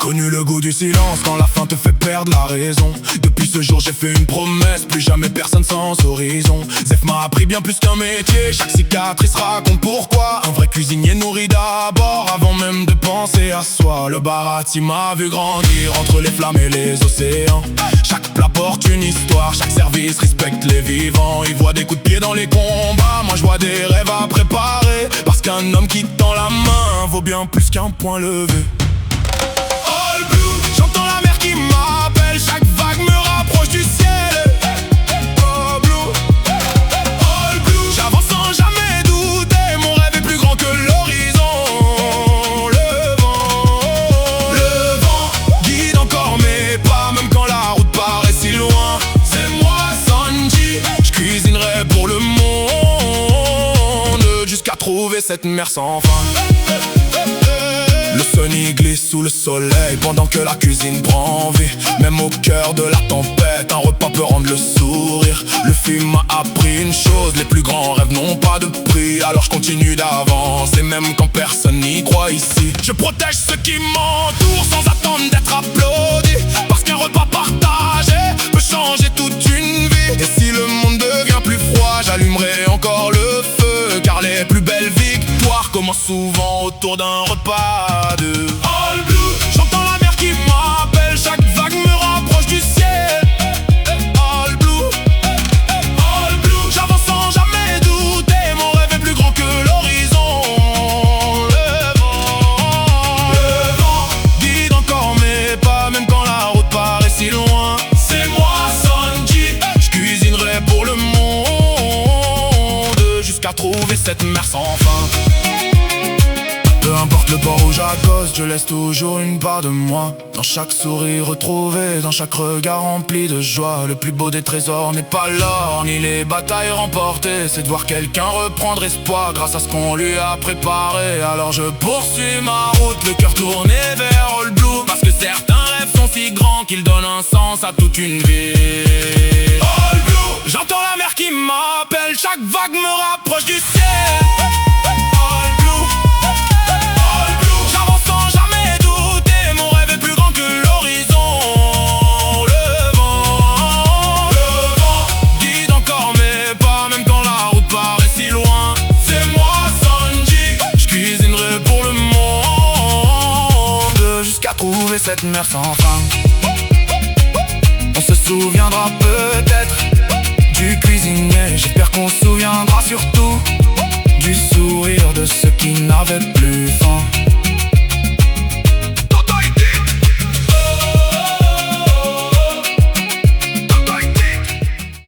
connu le goût du silence quand la faim te fait perdre la raison. Depuis ce jour j'ai fait une promesse, plus jamais personne sans horizon. Zef m'a appris bien plus qu'un métier, chaque cicatrice raconte pourquoi. Un vrai cuisinier nourrit d'abord avant même de penser à soi. Le Bharati m'a vu grandir entre les flammes et les océans. Chaque plat porte une histoire, chaque service respecte les vivants. Il voit des coups de pied dans les combats, moi je vois des rêves à préparer. Parce qu'un homme qui tend la main vaut bien plus qu'un point levé. All blue, j'entends la mer qui m'appelle, chaque vague me rapproche du ciel. All blue, all blue, j'avance sans jamais douter, mon rêve est plus grand que l'horizon. Le vent guide encore mes pas, même quand la route paraît si loin. C'est moi Sanji, je cuisinerai pour le monde, jusqu'à trouver cette mer sans fin. Le Sony glisse sous le soleil pendant que la cuisine prend vie. Même au cœur de la tempête, un repas peut rendre le sourire. Le film m'a appris une chose, les plus grands rêves n'ont pas de prix. Alors je continue d'avancer même quand personne n'y croit ici. Je protège ceux qui m'entourent sans attendre d'être applaudi. Parce qu'un repas partagé peut changer toute une vie. Et si le monde devient plus froid, j'allumerai encore le feu. Car les plus belles victoires commencent souvent autour d'un repas de All blue, j'entends la mer qui m'appelle, chaque vague me rapproche du ciel. All blue, j'avance sans jamais douter, mon rêve est plus grand que l'horizon. Le vent guide encore mes pas, même quand la route paraît si loin. C'est moi Sanji, je cuisinerai pour le monde, jusqu'à trouver cette mer sans fin. Peu importe le port où j'accoste, je laisse toujours une part de moi. Dans chaque sourire retrouvé, dans chaque regard rempli de joie. Le plus beau des trésors n'est pas l'or, ni les batailles remportées. C'est de voir quelqu'un reprendre espoir grâce à ce qu'on lui a préparé. Alors je poursuis ma route, le cœur tourné vers All Blue. Parce que certains rêves sont si grands qu'ils donnent un sens à toute une vie. All Blue, j'entends la mer qui m'appelle, chaque vague me rapproche du ciel. Trouver cette mer sans fin. On se souviendra peut-être du cuisinier. J'espère qu'on se souviendra surtout